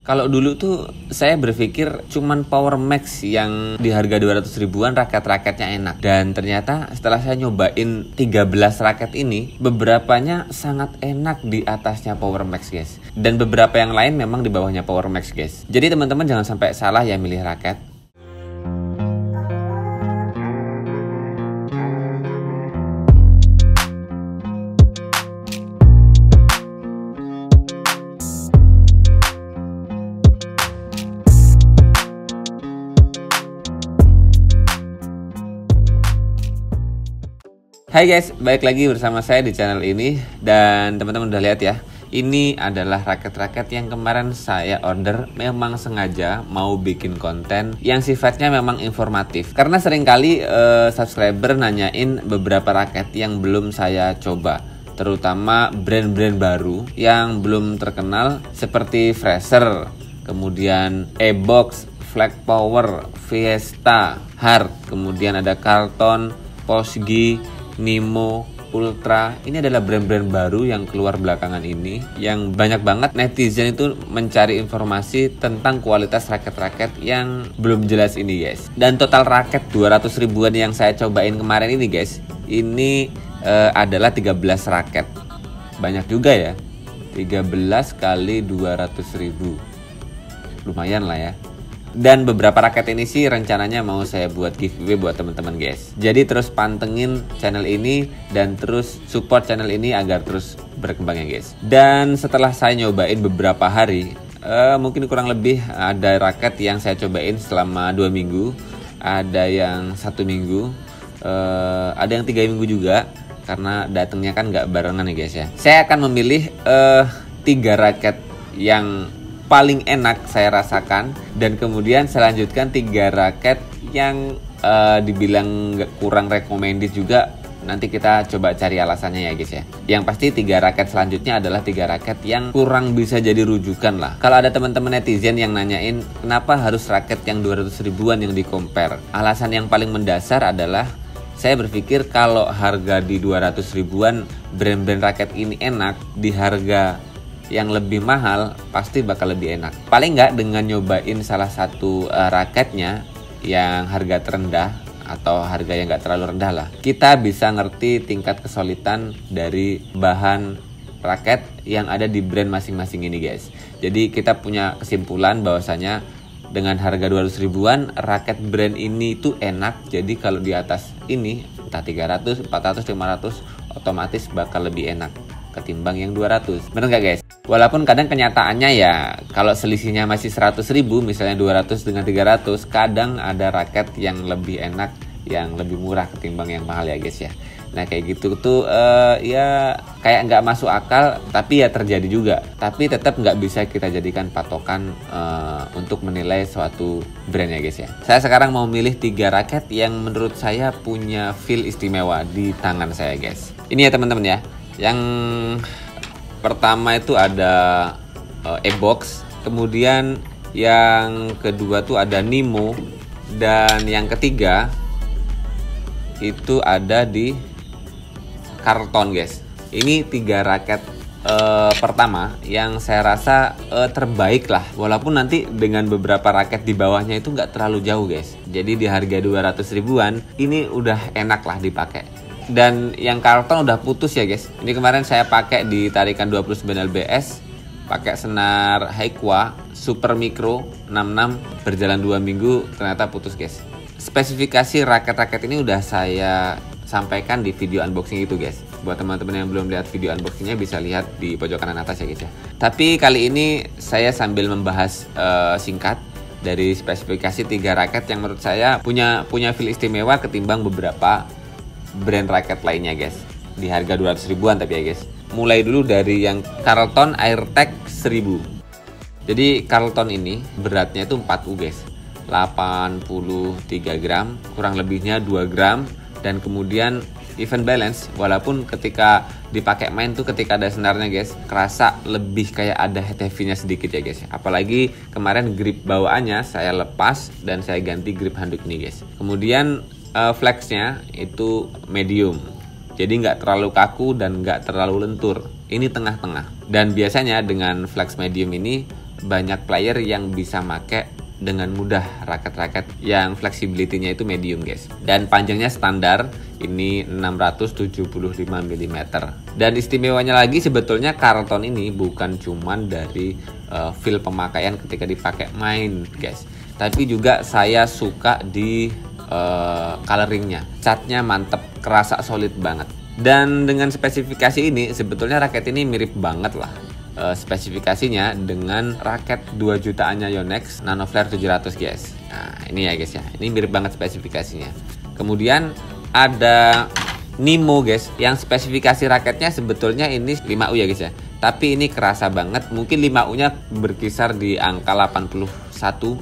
Kalau dulu tuh saya berpikir cuman Power Max yang di harga 200 ribuan raket-raketnya enak. Dan ternyata setelah saya nyobain 13 raket ini, beberapanya sangat enak di atasnya Power Max guys. Dan beberapa yang lain memang di bawahnya Power Max guys. Jadi teman-teman jangan sampai salah ya milih raket. Hai guys, balik lagi bersama saya di channel ini. Dan teman-teman udah lihat ya, ini adalah raket-raket yang kemarin saya order. Memang sengaja mau bikin konten yang sifatnya memang informatif. Karena seringkali subscriber nanyain beberapa raket yang belum saya coba, terutama brand-brand baru yang belum terkenal seperti Fraser, kemudian E-Box, Flag Power, Fiesta, Hard, kemudian ada Carlton, Posgi, Nemo, Ultra. Ini adalah brand-brand baru yang keluar belakangan ini, yang banyak banget netizen itu mencari informasi tentang kualitas raket-raket yang belum jelas ini guys. Dan total raket 200 ribuan yang saya cobain kemarin ini guys, ini adalah 13 raket. Banyak juga ya, 13 kali 200 ribu, lumayan lah ya. Dan beberapa raket ini sih rencananya mau saya buat giveaway buat teman-teman guys. Jadi terus pantengin channel ini dan terus support channel ini agar terus berkembang ya guys. Dan setelah saya nyobain beberapa hari, mungkin kurang lebih ada raket yang saya cobain selama 2 minggu, ada yang 1 minggu, ada yang 3 minggu juga, karena datangnya kan nggak barengan ya guys ya. Saya akan memilih 3 raket yang paling enak saya rasakan, dan kemudian saya lanjutkan 3 raket yang dibilang kurang recommended juga. Nanti kita coba cari alasannya ya guys ya. Yang pasti 3 raket selanjutnya adalah 3 raket yang kurang bisa jadi rujukan lah. Kalau ada teman-teman netizen yang nanyain kenapa harus raket yang 200 ribuan yang di compare, alasan yang paling mendasar adalah saya berpikir kalau harga di 200 ribuan brand-brand raket ini enak, di harga yang lebih mahal pasti bakal lebih enak. Paling nggak dengan nyobain salah satu raketnya yang harga terendah atau harga yang nggak terlalu rendah lah, kita bisa ngerti tingkat kesulitan dari bahan raket yang ada di brand masing-masing ini guys. Jadi kita punya kesimpulan bahwasanya dengan harga 200 ribuan raket brand ini itu enak. Jadi kalau di atas ini entah 300, 400, 500 otomatis bakal lebih enak ketimbang yang 200. Bener nggak guys? Walaupun kadang kenyataannya ya kalau selisihnya masih 100 ribu, misalnya 200 dengan 300, kadang ada raket yang lebih enak, yang lebih murah ketimbang yang mahal ya guys ya. Nah kayak gitu tuh ya kayak nggak masuk akal, tapi ya terjadi juga. Tapi tetap nggak bisa kita jadikan patokan untuk menilai suatu brand ya guys ya. Saya sekarang mau milih 3 raket yang menurut saya punya feel istimewa di tangan saya guys. Ini ya teman-teman ya. Yang pertama itu ada E-Box, kemudian yang kedua tuh ada Nemo, dan yang ketiga itu ada di Carlton guys. Ini 3 raket pertama yang saya rasa terbaik lah, walaupun nanti dengan beberapa raket di bawahnya itu nggak terlalu jauh guys. Jadi di harga 200 ribuan ini udah enak lah dipakai. Dan yang Carlton udah putus ya guys. Ini kemarin saya pakai di tarikan 29 lbs, pakai senar Haiwa Super Micro 66, berjalan 2 minggu ternyata putus guys. Spesifikasi raket-raket ini udah saya sampaikan di video unboxing itu guys. Buat teman-teman yang belum lihat video unboxingnya bisa lihat di pojok kanan atas ya guys ya. Tapi kali ini saya sambil membahas singkat dari spesifikasi 3 raket yang menurut saya punya feel istimewa ketimbang beberapa brand raket lainnya guys, di harga 200 ribuan tapi ya guys. Mulai dulu dari yang Carlton Airtech 1000. Jadi Carlton ini beratnya itu 4U guys, 83 gram, kurang lebihnya 2 gram. Dan kemudian even balance, walaupun ketika dipakai main tuh ketika ada senarnya guys, kerasa lebih kayak ada head heavy-nya sedikit ya guys. Apalagi kemarin grip bawaannya saya lepas dan saya ganti grip handuk ini guys. Kemudian flexnya itu medium, jadi nggak terlalu kaku dan nggak terlalu lentur. Ini tengah-tengah. Dan biasanya dengan flex medium ini banyak player yang bisa make dengan mudah raket-raket yang flexibility-nya itu medium guys. Dan panjangnya standar ini 675 mm. Dan istimewanya lagi sebetulnya Carlton ini bukan cuman dari feel pemakaian ketika dipakai main guys, tapi juga saya suka di coloringnya. Catnya mantep, kerasa solid banget. Dan dengan spesifikasi ini sebetulnya raket ini mirip banget lah spesifikasinya dengan raket 2 jutaannya Yonex Nano Flare 700 guys. Nah ini ya guys ya, ini mirip banget spesifikasinya. Kemudian ada Nemo guys, yang spesifikasi raketnya sebetulnya ini 5U ya guys ya, tapi ini kerasa banget, mungkin 5U nya berkisar di angka 81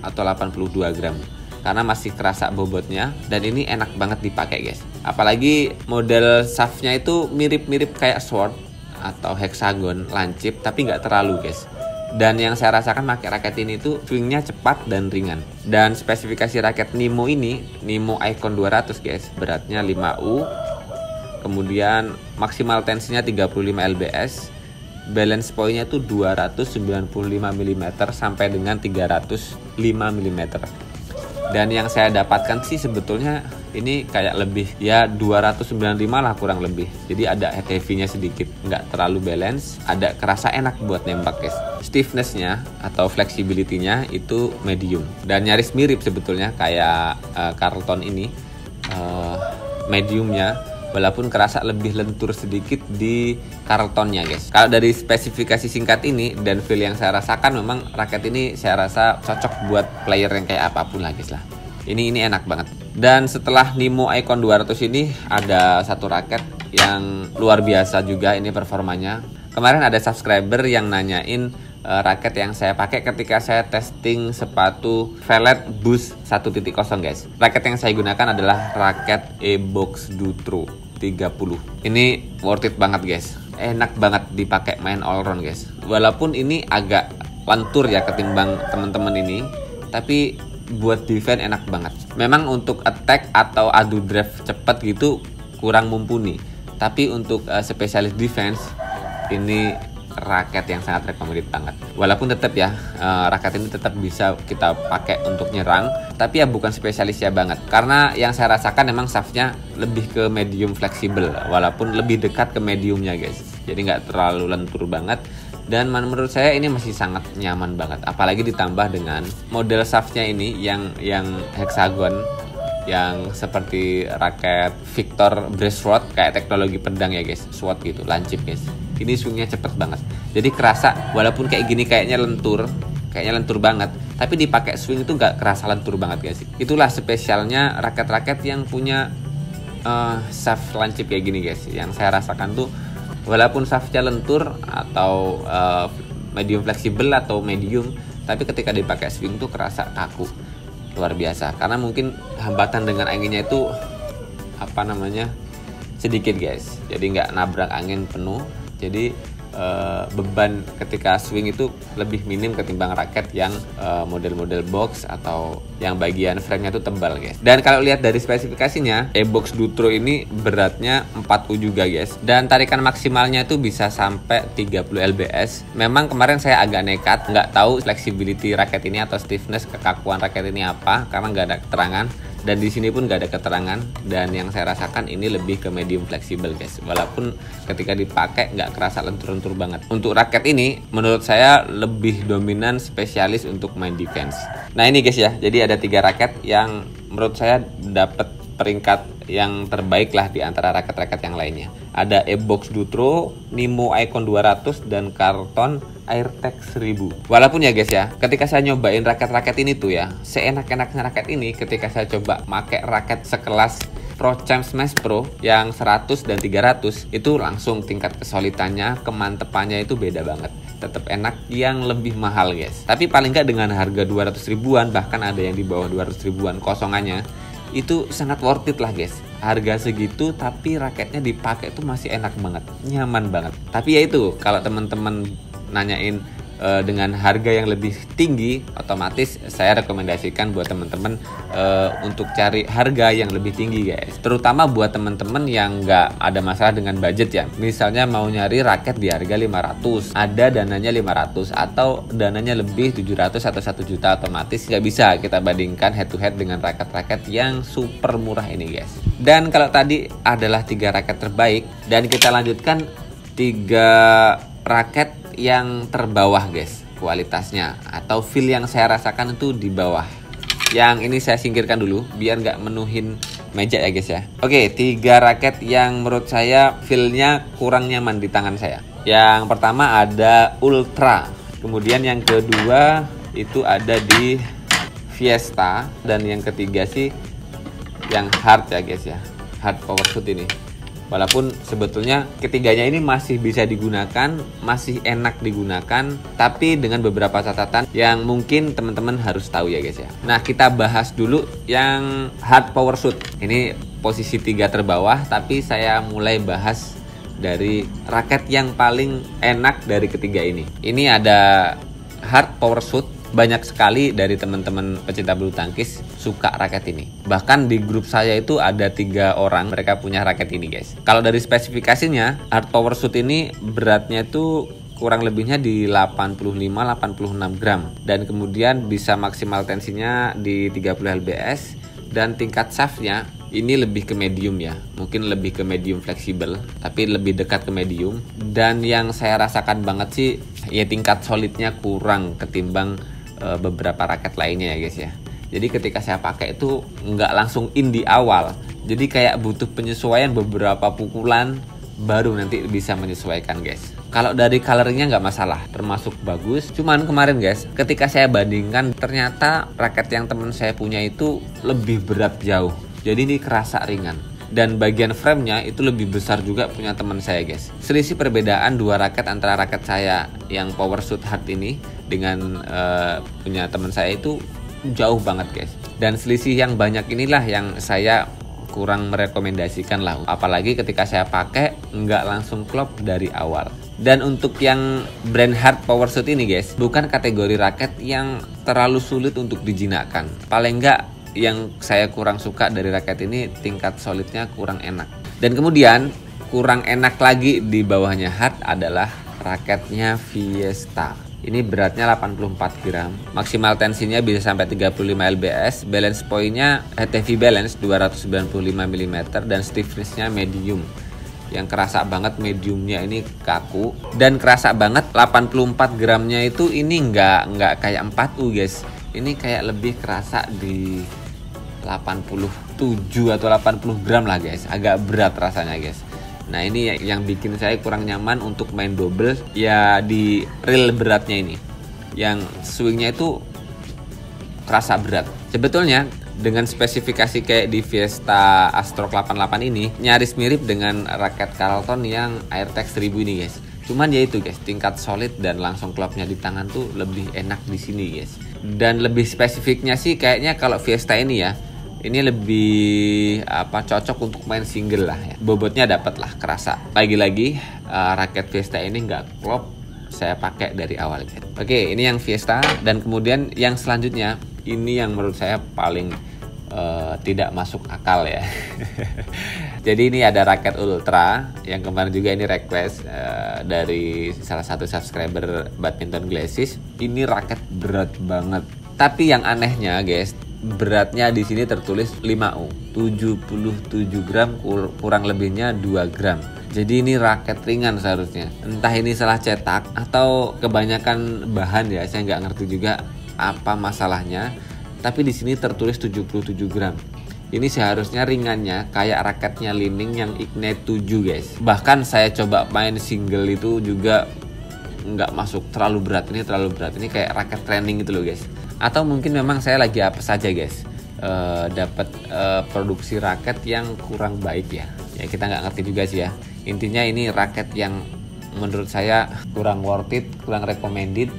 atau 82 gram karena masih kerasa bobotnya, dan ini enak banget dipakai guys. Apalagi model shaftnya itu mirip-mirip kayak sword atau hexagon lancip, tapi nggak terlalu guys. Dan yang saya rasakan pakai raket ini tuh swingnya cepat dan ringan. Dan spesifikasi raket Nemo ini, Nemo Icon 200 guys, beratnya 5U, kemudian maksimal tensinya 35 lbs, balance pointnya tuh 295 mm sampai dengan 305 mm. Dan yang saya dapatkan sih sebetulnya ini kayak lebih ya 295 lah kurang lebih. Jadi ada head heavy-nya sedikit, nggak terlalu balance, ada kerasa enak buat nembak guys. Stiffness-nya atau flexibility-nya itu medium dan nyaris mirip sebetulnya kayak Carlton ini, mediumnya, walaupun kerasa lebih lentur sedikit di Carltonnya guys. Kalau dari spesifikasi singkat ini dan feel yang saya rasakan, memang raket ini saya rasa cocok buat player yang kayak apapun lah guys lah. Ini enak banget. Dan setelah Nemo Icon 200 ini ada satu raket yang luar biasa juga ini performanya. Kemarin ada subscriber yang nanyain raket yang saya pakai ketika saya testing sepatu Velvet Boost 1.0 guys. Raket yang saya gunakan adalah raket E-Box Dutro 30. Ini worth it banget guys. Enak banget dipakai main all round guys. Walaupun ini agak lentur ya ketimbang teman-teman ini, tapi buat defense enak banget. Memang untuk attack atau adu drive cepat gitu kurang mumpuni, tapi untuk spesialis defense ini raket yang sangat recommended banget. Walaupun tetap ya raket ini tetap bisa kita pakai untuk nyerang, tapi ya bukan spesialisnya banget. Karena yang saya rasakan memang shaftnya lebih ke medium fleksibel, walaupun lebih dekat ke mediumnya guys. Jadi nggak terlalu lentur banget. Dan menurut saya ini masih sangat nyaman banget, apalagi ditambah dengan model shaftnya ini yang hexagon, yang seperti raket Victor Braceworth, kayak teknologi pedang ya guys, SWAT gitu, lancip guys. Ini swingnya cepet banget, jadi kerasa walaupun kayak gini kayaknya lentur banget, tapi dipakai swing itu nggak kerasa lentur banget guys. Itulah spesialnya raket-raket yang punya shaft lancip kayak gini guys. Yang saya rasakan tuh walaupun shaftnya lentur atau medium fleksibel atau medium, tapi ketika dipakai swing tuh kerasa kaku, luar biasa. Karena mungkin hambatan dengan anginnya itu sedikit guys, jadi nggak nabrak angin penuh. Jadi beban ketika swing itu lebih minim ketimbang raket yang model-model box atau yang bagian frame-nya itu tebal guys. Dan kalau lihat dari spesifikasinya, E-Box Dutro ini beratnya 4U juga guys, dan tarikan maksimalnya itu bisa sampai 30 lbs. Memang kemarin saya agak nekat, nggak tahu flexibility raket ini atau stiffness, kekakuan raket ini apa, karena nggak ada keterangan. Dan di sini pun nggak ada keterangan, dan yang saya rasakan ini lebih ke medium fleksibel guys. Walaupun ketika dipakai nggak kerasa lentur-lentur banget. Untuk raket ini menurut saya lebih dominan spesialis untuk main defense. Nah ini guys ya, jadi ada 3 raket yang menurut saya dapat peringkat yang terbaik lah di antara raket-raket yang lainnya. Ada E-Box Dutro, Nemo Icon 200, dan Carlton Airtech 1000. Walaupun ya guys ya, ketika saya nyobain raket-raket ini tuh ya, seenak-enaknya raket ini ketika saya coba pakai raket sekelas Pro Champs Smash Pro yang 100 dan 300, itu langsung tingkat kesolidannya, kemantepannya itu beda banget. Tetap enak, yang lebih mahal guys. Tapi paling nggak dengan harga 200 ribuan, bahkan ada yang di bawah 200 ribuan kosongannya, itu sangat worth it lah guys. Harga segitu tapi raketnya dipakai itu masih enak banget, nyaman banget. Tapi ya itu, kalau teman-teman nanyain dengan harga yang lebih tinggi, otomatis saya rekomendasikan buat teman-teman untuk cari harga yang lebih tinggi guys. Terutama buat teman-teman yang nggak ada masalah dengan budget ya. Misalnya mau nyari raket di harga 500, ada dananya 500 atau dananya lebih 700 atau 1 juta, otomatis nggak bisa kita bandingkan head to head dengan raket-raket yang super murah ini guys. Dan kalau tadi adalah 3 raket terbaik, dan kita lanjutkan 3 raket yang terbawah guys kualitasnya, atau feel yang saya rasakan itu di bawah. Yang ini saya singkirkan dulu biar nggak menuhin meja ya guys ya. Oke, 3 raket yang menurut saya feelnya kurang nyaman di tangan saya. Yang pertama ada Ultra, kemudian yang kedua itu ada di Fiesta, dan yang ketiga sih yang Hard ya guys ya, Hard Powershoot ini. Walaupun sebetulnya ketiganya ini masih bisa digunakan, masih enak digunakan, tapi dengan beberapa catatan yang mungkin teman-teman harus tahu ya guys ya. Nah, kita bahas dulu yang Hard Powershoot. Ini posisi 3 terbawah, tapi saya mulai bahas dari raket yang paling enak dari ketiga ini. Ini ada Hard Powershoot. Banyak sekali dari teman-teman pecinta bulu tangkis suka raket ini. Bahkan di grup saya itu ada 3 orang mereka punya raket ini guys. Kalau dari spesifikasinya, Hard Powershoot ini beratnya itu kurang lebihnya di 85-86 gram. Dan kemudian bisa maksimal tensinya di 30 lbs. Dan tingkat shaftnya ini lebih ke medium ya. Mungkin lebih ke medium fleksibel, tapi lebih dekat ke medium. Dan yang saya rasakan banget sih, ya tingkat solidnya kurang ketimbang beberapa raket lainnya ya guys ya. Jadi ketika saya pakai itu nggak langsung in di awal, jadi kayak butuh penyesuaian beberapa pukulan baru nanti bisa menyesuaikan guys. Kalau dari coloringnya nggak masalah, termasuk bagus. Cuman kemarin guys, ketika saya bandingkan, ternyata raket yang teman saya punya itu lebih berat jauh. Jadi ini kerasa ringan. Dan bagian framenya itu lebih besar juga punya teman saya guys. Selisih perbedaan 2 raket antara raket saya yang Powershoot Hard ini dengan punya teman saya itu jauh banget guys. Dan selisih yang banyak inilah yang saya kurang merekomendasikan lah. Apalagi ketika saya pakai nggak langsung klop dari awal. Dan untuk yang brand Hard Powershoot ini guys, bukan kategori raket yang terlalu sulit untuk dijinakkan. Paling nggak yang saya kurang suka dari raket ini tingkat solidnya kurang enak. Dan kemudian kurang enak lagi di bawahnya Hard adalah raketnya Fiesta. Ini beratnya 84 gram, maksimal tensinya bisa sampai 35 lbs, balance pointnya heavy balance 295 mm, dan stiffnessnya medium. Yang kerasa banget mediumnya ini kaku, dan kerasa banget 84 gramnya itu ini nggak kayak 4U guys. Ini kayak lebih kerasa di 87 atau 80 gram lah guys, agak berat rasanya guys. Nah ini yang bikin saya kurang nyaman untuk main double ya di reel beratnya ini. Yang swingnya itu kerasa berat. Sebetulnya dengan spesifikasi kayak di Fiesta Astroc 88 ini nyaris mirip dengan raket Carlton yang Airtex 1000 ini guys. Cuman ya itu guys, tingkat solid dan langsung klopnya di tangan tuh lebih enak di sini guys. Dan lebih spesifiknya sih kayaknya kalau Fiesta ini ya, ini lebih cocok untuk main single lah ya. Bobotnya dapat lah, kerasa. Lagi-lagi raket Fiesta ini nggak klop, saya pakai dari awal guys. Oke, ini yang Fiesta. Dan kemudian yang selanjutnya, ini yang menurut saya paling tidak masuk akal ya. Jadi ini ada raket Ultra yang kemarin juga ini request dari salah satu subscriber Badminton Glasses. Ini raket berat banget. Tapi yang anehnya guys, beratnya di sini tertulis 5U, 77 gram, kurang lebihnya 2 gram. Jadi ini raket ringan seharusnya. Entah ini salah cetak atau kebanyakan bahan ya, saya nggak ngerti juga apa masalahnya. Tapi di sini tertulis 77 gram. Ini seharusnya ringannya kayak raketnya Li-Ning yang Ignite 7 guys. Bahkan saya coba main single itu juga nggak masuk, terlalu berat. Ini terlalu berat, ini kayak raket training gitu loh guys. Atau mungkin memang saya lagi apa saja guys, dapat produksi raket yang kurang baik ya. Ya kita nggak ngerti juga sih ya. Intinya ini raket yang menurut saya kurang worth it, kurang recommended.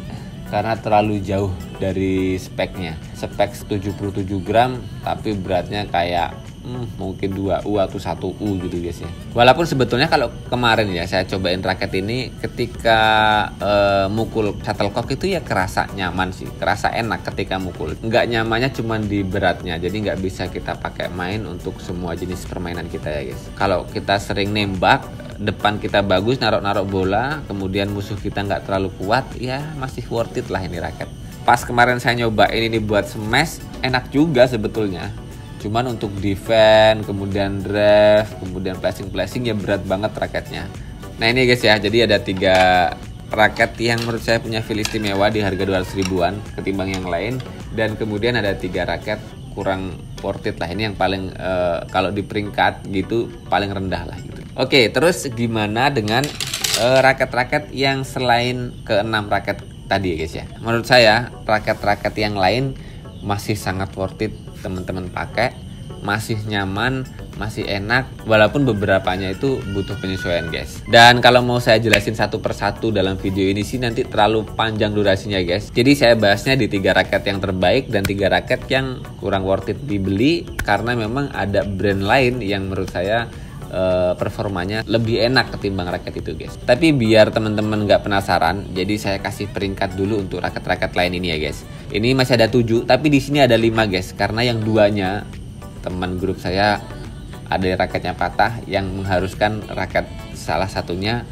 karena terlalu jauh dari speknya. Spek 77 gram tapi beratnya kayak mungkin 2U atau 1U gitu guys ya. Walaupun sebetulnya kalau kemarin ya saya cobain raket ini, ketika mukul shuttlecock itu ya kerasa nyaman sih, kerasa enak ketika mukul. Nggak nyamannya cuma di beratnya, jadi nggak bisa kita pakai main untuk semua jenis permainan kita ya guys. Kalau kita sering nembak, depan kita bagus naruh-naruh bola, kemudian musuh kita nggak terlalu kuat, ya masih worth it lah ini raket. Pas kemarin saya nyobain ini buat smash, enak juga sebetulnya. Cuman untuk defense, kemudian drive, kemudian flashing ya berat banget raketnya. Nah ini guys ya, jadi ada 3 raket yang menurut saya punya feel istimewa di harga 200 ribuan ketimbang yang lain. Dan kemudian ada 3 raket kurang worth it lah. Ini yang paling kalau di peringkat gitu paling rendah lah gitu. Oke, terus gimana dengan raket-raket yang selain ke-6 raket tadi ya guys ya. Menurut saya raket-raket yang lain masih sangat worth it teman-teman pakai, masih nyaman, masih enak, walaupun beberapanya itu butuh penyesuaian guys. Dan kalau mau saya jelasin satu persatu dalam video ini sih nanti terlalu panjang durasinya guys. Jadi saya bahasnya di 3 raket yang terbaik dan 3 raket yang kurang worth it dibeli, karena memang ada brand lain yang menurut saya performanya lebih enak ketimbang raket itu guys. Tapi biar teman-teman nggak penasaran, jadi saya kasih peringkat dulu untuk raket-raket lain ini ya guys. Ini masih ada 7, tapi di sini ada 5 guys, karena yang 2-nya teman grup saya ada raketnya patah, yang mengharuskan raket salah satunya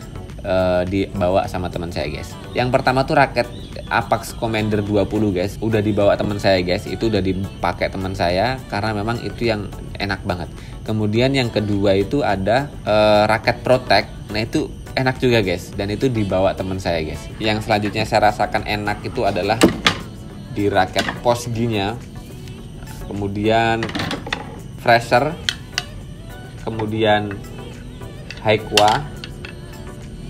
dibawa sama teman saya guys. Yang pertama tuh raket Apax Commander 20 guys, udah dibawa teman saya guys, itu udah dipakai teman saya karena memang itu yang enak banget. Kemudian yang kedua itu ada raket Protect, nah itu enak juga guys, dan itu dibawa teman saya guys. Yang selanjutnya saya rasakan enak itu adalah di raket Posgi-nya, kemudian Fresher, kemudian Haikwa,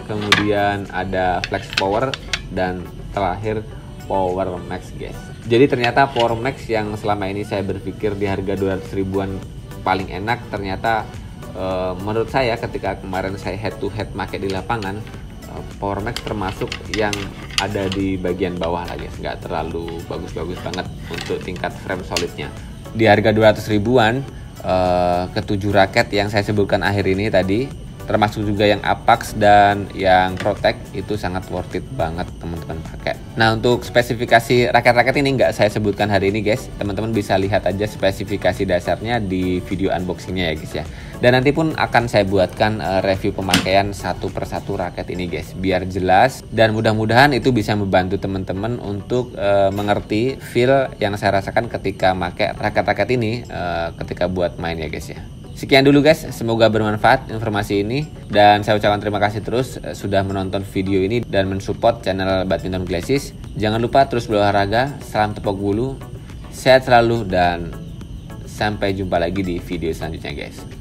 kemudian ada Flex Power, dan terakhir Power Max guys. Jadi ternyata Power Max yang selama ini saya berpikir di harga 200 ribuan paling enak, ternyata menurut saya ketika kemarin saya head to head pakai di lapangan, Power Max termasuk yang ada di bagian bawah lah guys, nggak terlalu bagus-bagus banget untuk tingkat frame solidnya. Di harga 200 ribuan ke-7 raket yang saya sebutkan akhir ini tadi, termasuk juga yang Apax dan yang Protect, itu sangat worth it banget teman-teman pakai. Nah untuk spesifikasi raket-raket ini nggak saya sebutkan hari ini guys, teman-teman bisa lihat aja spesifikasi dasarnya di video unboxingnya ya guys ya. Dan nanti pun akan saya buatkan review pemakaian satu persatu raket ini guys, biar jelas, dan mudah-mudahan itu bisa membantu teman-teman untuk mengerti feel yang saya rasakan ketika pakai raket-raket ini ketika buat main ya guys ya. Sekian dulu guys, semoga bermanfaat informasi ini, dan saya ucapkan terima kasih terus sudah menonton video ini dan mensupport channel Badminton Glasses. Jangan lupa terus berolahraga, salam tepuk bulu, sehat selalu, dan sampai jumpa lagi di video selanjutnya guys.